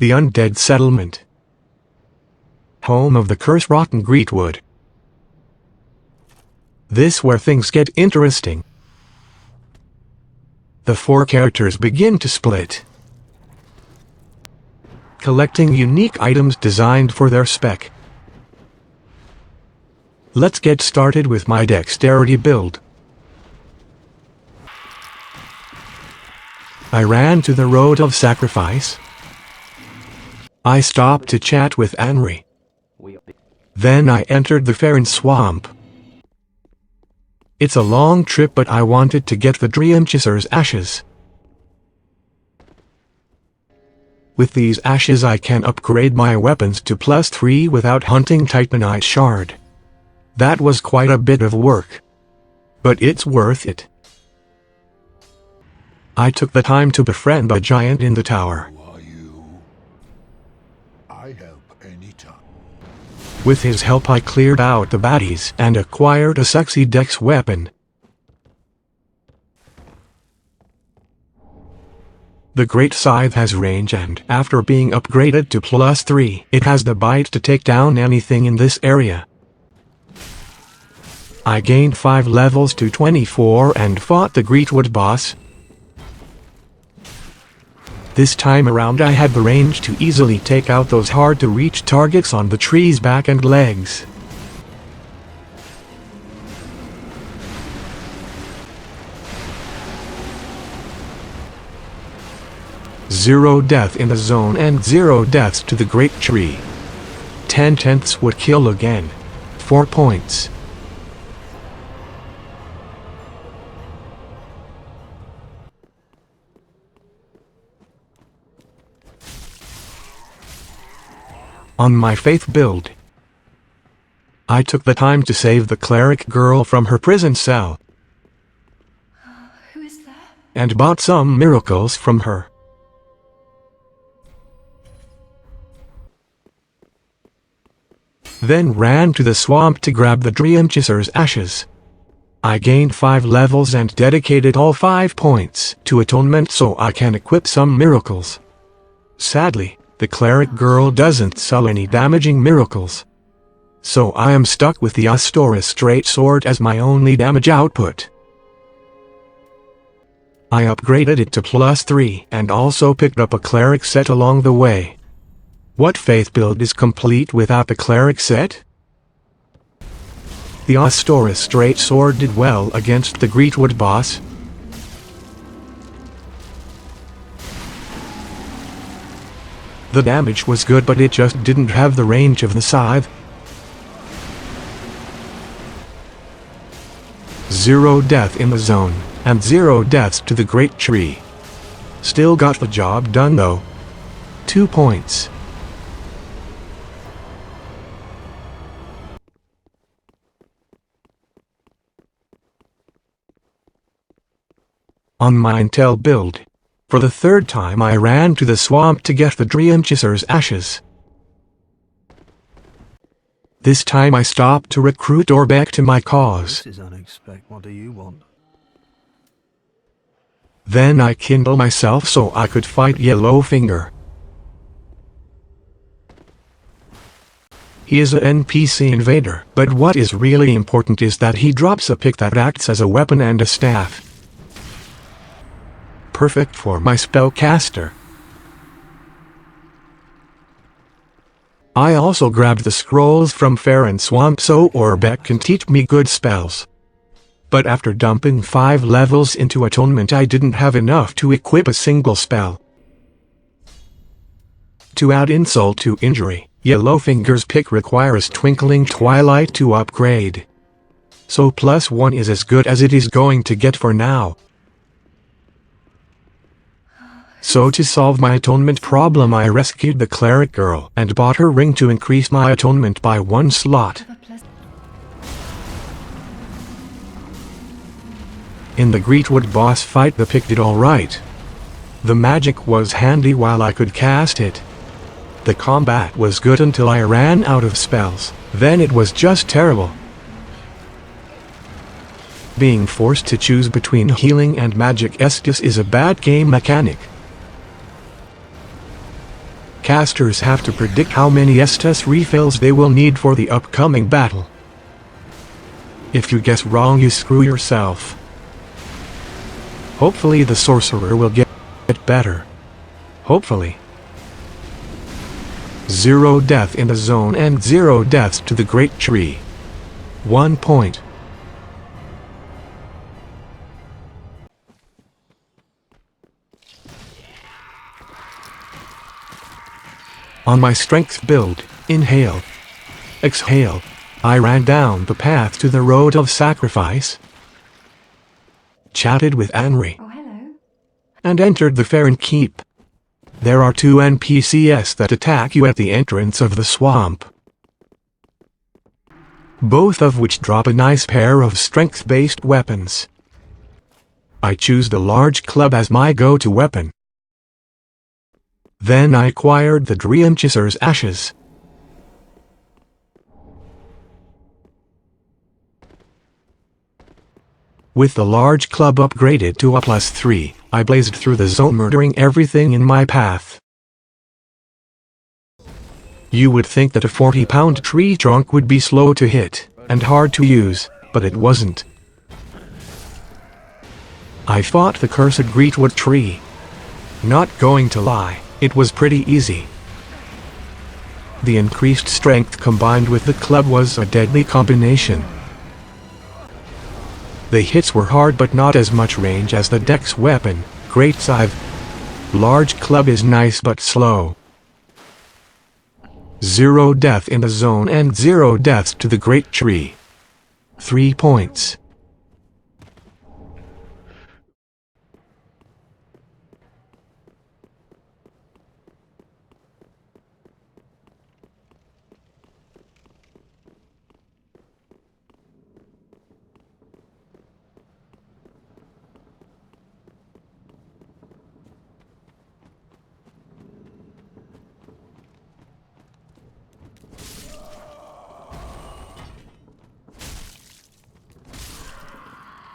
the undead settlement. Home of the curse-rotten Greatwood. This where things get interesting. The four characters begin to split, collecting unique items designed for their spec. Let's get started with my dexterity build. I ran to the road of sacrifice. I stopped to chat with Anri. Then I entered the Farron swamp. It's a long trip, but I wanted to get the Dream Chaser's ashes. With these ashes I can upgrade my weapons to +3 without hunting Titanite Shard. That was quite a bit of work, but it's worth it. I took the time to befriend a giant in the tower. With his help I cleared out the baddies and acquired a sexy dex weapon. The Great Scythe has range, and after being upgraded to +3, it has the bite to take down anything in this area. I gained 5 levels to 24 and fought the Greatwood boss. This time around I had the range to easily take out those hard-to-reach targets on the tree's back and legs. Zero death in the zone and 0 deaths to the great tree. 10 tenths would kill again. 4 points. On my faith build, I took the time to save the cleric girl from her prison cell. Who is that? And bought some miracles from her. Then ran to the swamp to grab the Dream Chaser's ashes. I gained 5 levels and dedicated all 5 points to atonement so I can equip some miracles. Sadly, the cleric girl doesn't sell any damaging miracles, so I am stuck with the Astoris straight sword as my only damage output. I upgraded it to +3 and also picked up a cleric set along the way. What faith build is complete without the cleric set? The Astoris straight sword did well against the Greatwood boss. The damage was good, but it just didn't have the range of the scythe. 0 death in the zone, and 0 deaths to the great tree. Still got the job done though. 2 points. On my intel build, for the 3rd time I ran to the swamp to get the Dream Chaser's ashes. This time I stopped to recruit Orbeck to my cause. This is unexpected. What do you want? Then I kindled myself so I could fight Yellowfinger. He is an NPC invader, but what is really important is that he drops a pick that acts as a weapon and a staff. Perfect for my spellcaster. I also grabbed the scrolls from Farron Swamp so Orbeck can teach me good spells. But after dumping 5 levels into atonement I didn't have enough to equip a single spell. To add insult to injury, Yellowfinger's pick requires Twinkling Twilight to upgrade. So +1 is as good as it is going to get for now. So to solve my atonement problem I rescued the cleric girl and bought her ring to increase my atonement by 1 slot. In the Greatwood boss fight the pick did alright. The magic was handy while I could cast it. The combat was good until I ran out of spells, then it was just terrible. Being forced to choose between healing and magic Estus is a bad game mechanic. Casters have to predict how many Estus refills they will need for the upcoming battle. If you guess wrong, you screw yourself. Hopefully the sorcerer will get better. Hopefully. 0 death in the zone and 0 deaths to the great tree. 1 point. On my strength build, inhale, exhale, I ran down the path to the road of sacrifice, chatted with Anri, and entered the Farron Keep. There are 2 NPCs that attack you at the entrance of the swamp, both of which drop a nice pair of strength-based weapons. I choose the large club as my go-to weapon. Then I acquired the Dream Chaser's Ashes. With the large club upgraded to a +3, I blazed through the zone, murdering everything in my path. You would think that a 40-pound tree trunk would be slow to hit and hard to use, but it wasn't. I fought the cursed Greatwood tree. Not going to lie, it was pretty easy. The increased strength combined with the club was a deadly combination. The hits were hard but not as much range as the dex weapon, Great Scythe. Large club is nice but slow. 0 death in the zone and 0 deaths to the great tree. 3 points.